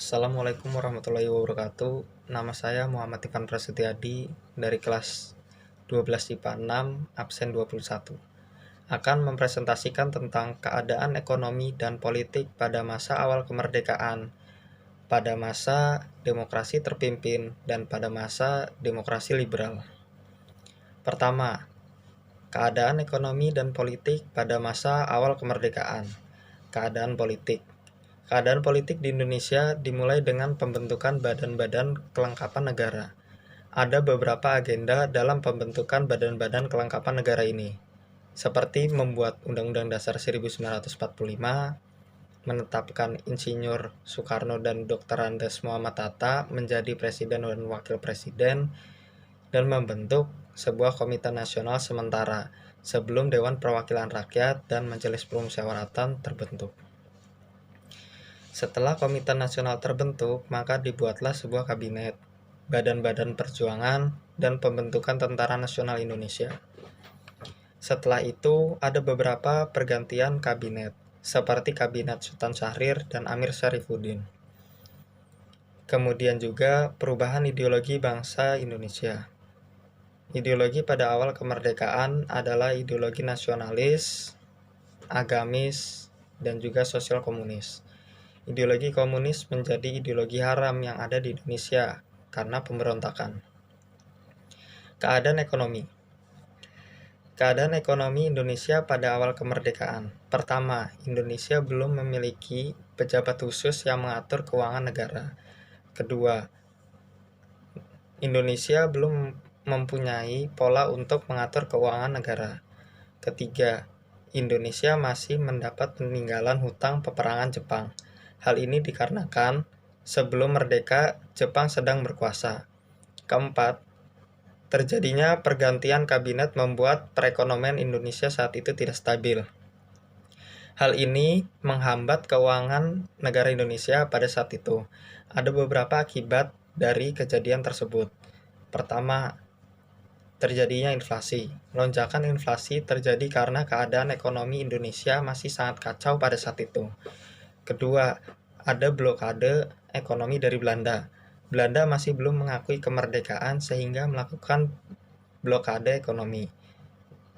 Assalamualaikum warahmatullahi wabarakatuh. Nama saya Muhammad Ivan Prasetyadi dari kelas 12 IPA 6, absen 21. Akan mempresentasikan tentang keadaan ekonomi dan politik pada masa awal kemerdekaan, pada masa demokrasi terpimpin, dan pada masa demokrasi liberal. Pertama, keadaan ekonomi dan politik pada masa awal kemerdekaan. Keadaan politik. Keadaan politik di Indonesia dimulai dengan pembentukan badan-badan kelengkapan negara. Ada beberapa agenda dalam pembentukan badan-badan kelengkapan negara ini, seperti membuat Undang-Undang Dasar 1945, menetapkan Insinyur Soekarno dan Dr. Andes Muhammad Hatta menjadi Presiden dan Wakil Presiden, dan membentuk sebuah Komite Nasional Sementara sebelum Dewan Perwakilan Rakyat dan Majelis Permusyawaratan terbentuk. Setelah Komite Nasional terbentuk, maka dibuatlah sebuah kabinet, badan-badan perjuangan, dan pembentukan Tentara Nasional Indonesia. Setelah itu, ada beberapa pergantian kabinet, seperti Kabinet Sultan Syahrir dan Amir Syarifuddin. Kemudian juga perubahan ideologi bangsa Indonesia. Ideologi pada awal kemerdekaan adalah ideologi nasionalis, agamis, dan juga sosial komunis. Ideologi komunis menjadi ideologi haram yang ada di Indonesia karena pemberontakan. Keadaan ekonomi. Keadaan ekonomi Indonesia pada awal kemerdekaan. Pertama, Indonesia belum memiliki pejabat khusus yang mengatur keuangan negara. Kedua, Indonesia belum mempunyai pola untuk mengatur keuangan negara. Ketiga, Indonesia masih mendapat peninggalan hutang peperangan Jepang. Hal ini dikarenakan sebelum merdeka, Jepang sedang berkuasa. Keempat, terjadinya pergantian kabinet membuat perekonomian Indonesia saat itu tidak stabil. Hal ini menghambat keuangan negara Indonesia pada saat itu. Ada beberapa akibat dari kejadian tersebut. Pertama, terjadinya inflasi. Lonjakan inflasi terjadi karena keadaan ekonomi Indonesia masih sangat kacau pada saat itu. Kedua, ada blokade ekonomi dari Belanda. Belanda masih belum mengakui kemerdekaan sehingga melakukan blokade ekonomi.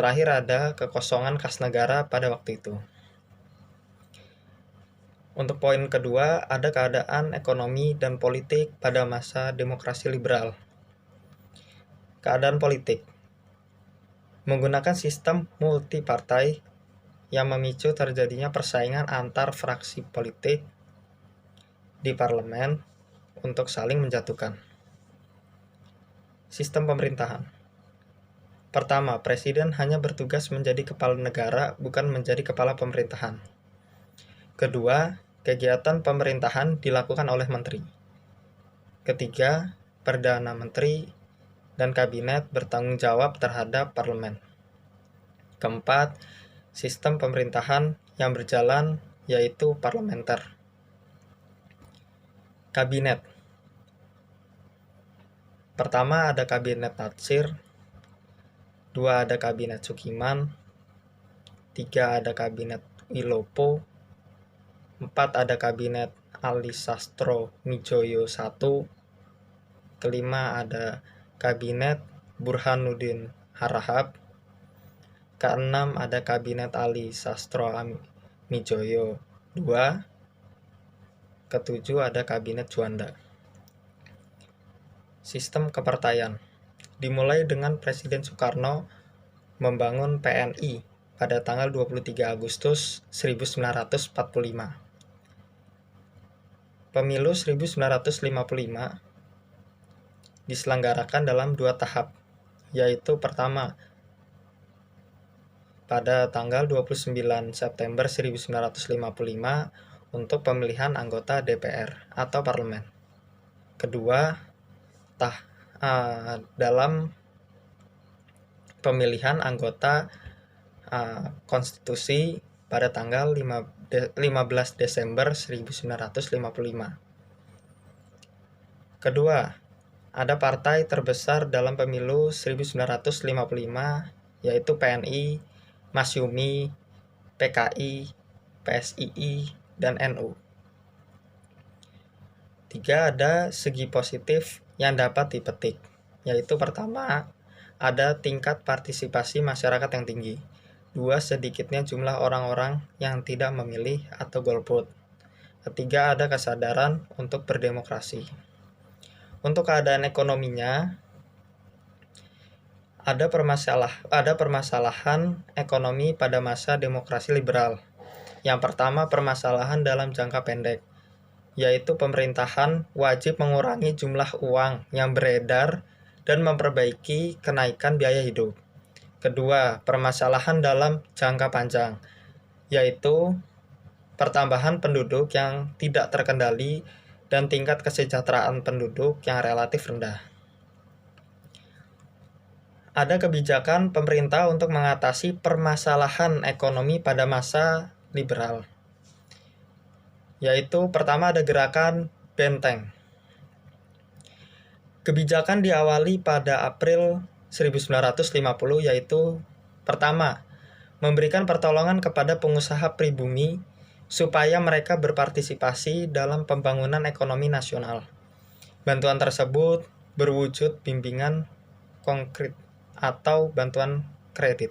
Terakhir, ada kekosongan kas negara pada waktu itu. Untuk poin kedua, ada keadaan ekonomi dan politik pada masa demokrasi liberal. Keadaan politik. Menggunakan sistem multipartai yang memicu terjadinya persaingan antar fraksi politik di parlemen untuk saling menjatuhkan. Sistem pemerintahan. Pertama, presiden hanya bertugas menjadi kepala negara, bukan menjadi kepala pemerintahan. Kedua, kegiatan pemerintahan dilakukan oleh menteri. Ketiga, perdana menteri dan kabinet bertanggung jawab terhadap parlemen. Keempat, sistem pemerintahan yang berjalan yaitu parlementer. Kabinet. Pertama, ada kabinet Natsir. Dua, ada kabinet Sukiman. Tiga, ada kabinet Wilopo. Empat, ada kabinet Ali Sastro Midjoyo I. Kelima, ada kabinet Burhanuddin Harahap. Keenam, ada kabinet Ali Sastro Midjoyo II. Ketujuh, ada kabinet Juanda. Sistem kepartaian dimulai dengan Presiden Soekarno membangun PNI pada tanggal 23 Agustus 1945. Pemilu 1955 diselenggarakan dalam 2 tahap, yaitu pertama pada tanggal 29 September 1955 untuk pemilihan anggota DPR atau parlemen. Kedua, dalam pemilihan anggota konstitusi pada tanggal 15 Desember 1955. Kedua, ada partai terbesar dalam pemilu 1955 yaitu PNI, Masyumi, PKI, PSII, dan NU. Tiga, ada segi positif yang dapat dipetik, yaitu pertama, ada tingkat partisipasi masyarakat yang tinggi. Dua, sedikitnya jumlah orang-orang yang tidak memilih atau golput. Ketiga, ada kesadaran untuk berdemokrasi. Untuk keadaan ekonominya, ada permasalahan ekonomi pada masa demokrasi liberal. Yang pertama, permasalahan dalam jangka pendek, yaitu pemerintahan wajib mengurangi jumlah uang yang beredar dan memperbaiki kenaikan biaya hidup. Kedua, permasalahan dalam jangka panjang, yaitu pertambahan penduduk yang tidak terkendali dan tingkat kesejahteraan penduduk yang relatif rendah. Ada kebijakan pemerintah untuk mengatasi permasalahan ekonomi pada masa liberal, yaitu pertama ada gerakan Benteng. Kebijakan diawali pada April 1950, yaitu pertama, memberikan pertolongan kepada pengusaha pribumi supaya mereka berpartisipasi dalam pembangunan ekonomi nasional. Bantuan tersebut berwujud bimbingan konkret atau bantuan kredit.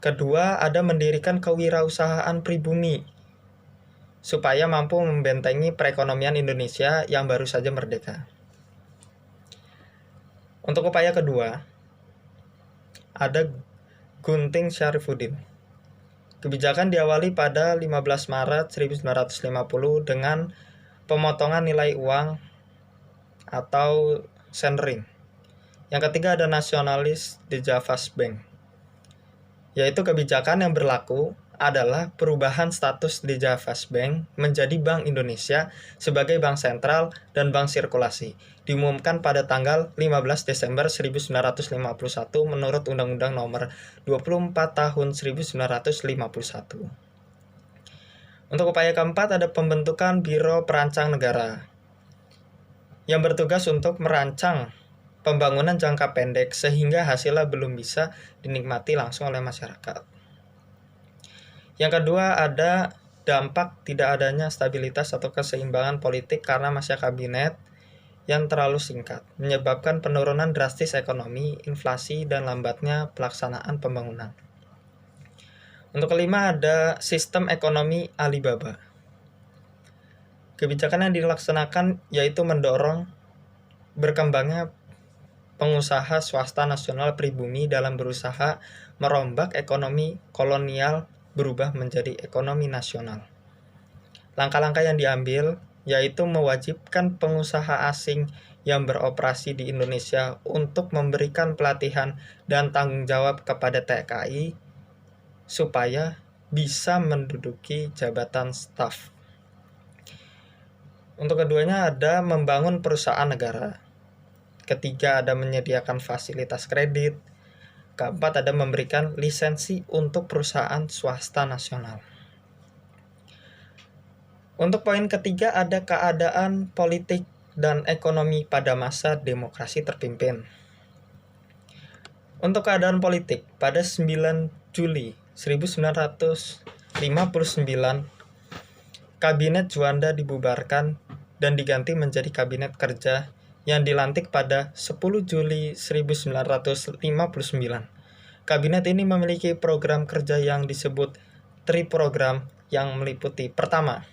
Kedua, ada mendirikan kewirausahaan pribumi supaya mampu membentengi perekonomian Indonesia yang baru saja merdeka. Untuk upaya kedua, ada Gunting Syarifuddin. Kebijakan diawali pada 15 Maret 1950 dengan pemotongan nilai uang atau senring. Yang ketiga ada Nasionalis de Javas Bank, yaitu kebijakan yang berlaku adalah perubahan status de Javas Bank menjadi Bank Indonesia sebagai bank sentral dan bank sirkulasi. Diumumkan pada tanggal 15 Desember 1951 menurut Undang-Undang Nomor 24 Tahun 1951. Untuk upaya keempat ada pembentukan Biro Perancang Negara yang bertugas untuk merancang pembangunan jangka pendek sehingga hasilnya belum bisa dinikmati langsung oleh masyarakat. Yang kedua ada dampak tidak adanya stabilitas atau keseimbangan politik karena masa kabinet yang terlalu singkat, menyebabkan penurunan drastis ekonomi, inflasi, dan lambatnya pelaksanaan pembangunan. Untuk kelima ada sistem ekonomi Alibaba. Kebijakan yang dilaksanakan yaitu mendorong berkembangnya pengusaha swasta nasional pribumi dalam berusaha merombak ekonomi kolonial berubah menjadi ekonomi nasional. Langkah-langkah yang diambil yaitu mewajibkan pengusaha asing yang beroperasi di Indonesia untuk memberikan pelatihan dan tanggung jawab kepada TKI supaya bisa menduduki jabatan staf. Untuk keduanya ada membangun perusahaan negara. Ketiga ada menyediakan fasilitas kredit. Keempat ada memberikan lisensi untuk perusahaan swasta nasional. Untuk poin ketiga ada keadaan politik dan ekonomi pada masa demokrasi terpimpin. Untuk keadaan politik, pada 9 Juli 1959, Kabinet Juanda dibubarkan dan diganti menjadi Kabinet Kerja yang dilantik pada 10 Juli 1959. Kabinet ini memiliki program kerja yang disebut Triprogram yang meliputi pertama,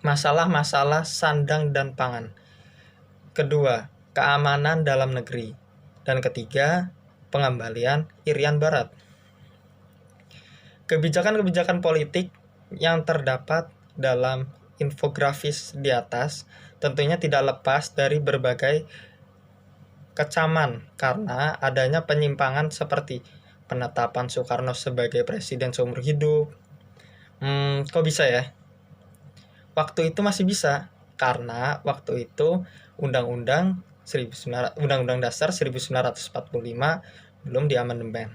masalah-masalah sandang dan pangan. Kedua, keamanan dalam negeri. Dan ketiga, pengembalian Irian Barat. Kebijakan-kebijakan politik yang terdapat dalam infografis di atas tentunya tidak lepas dari berbagai kecaman karena adanya penyimpangan seperti penetapan Soekarno sebagai presiden seumur hidup. Kok bisa ya? Waktu itu masih bisa karena waktu itu Undang-Undang Dasar 1945 belum diamandemen.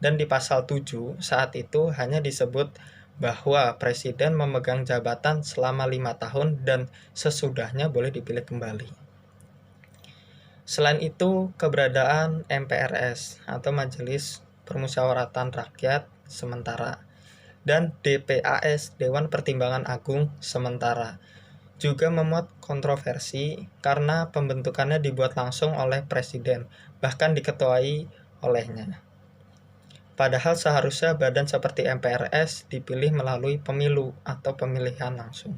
Dan di pasal 7 saat itu hanya disebut bahwa presiden memegang jabatan selama 5 tahun dan sesudahnya boleh dipilih kembali. Selain itu, keberadaan MPRS atau Majelis Permusyawaratan Rakyat sementara dan DPAS Dewan Pertimbangan Agung sementara juga memuat kontroversi karena pembentukannya dibuat langsung oleh presiden, bahkan diketuai olehnya. Padahal seharusnya badan seperti MPRS dipilih melalui pemilu atau pemilihan langsung.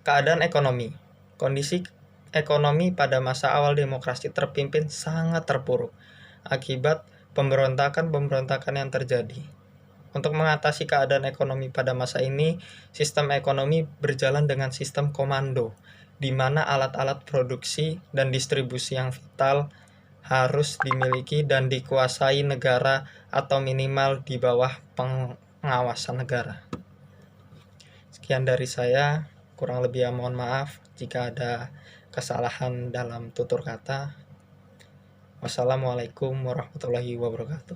Keadaan ekonomi. Kondisi ekonomi pada masa awal demokrasi terpimpin sangat terpuruk akibat pemberontakan-pemberontakan yang terjadi. Untuk mengatasi keadaan ekonomi pada masa ini, sistem ekonomi berjalan dengan sistem komando, di mana alat-alat produksi dan distribusi yang vital harus dimiliki dan dikuasai negara atau minimal di bawah pengawasan negara. Sekian dari saya, kurang lebih mohon maaf jika ada kesalahan dalam tutur kata. Wassalamualaikum warahmatullahi wabarakatuh.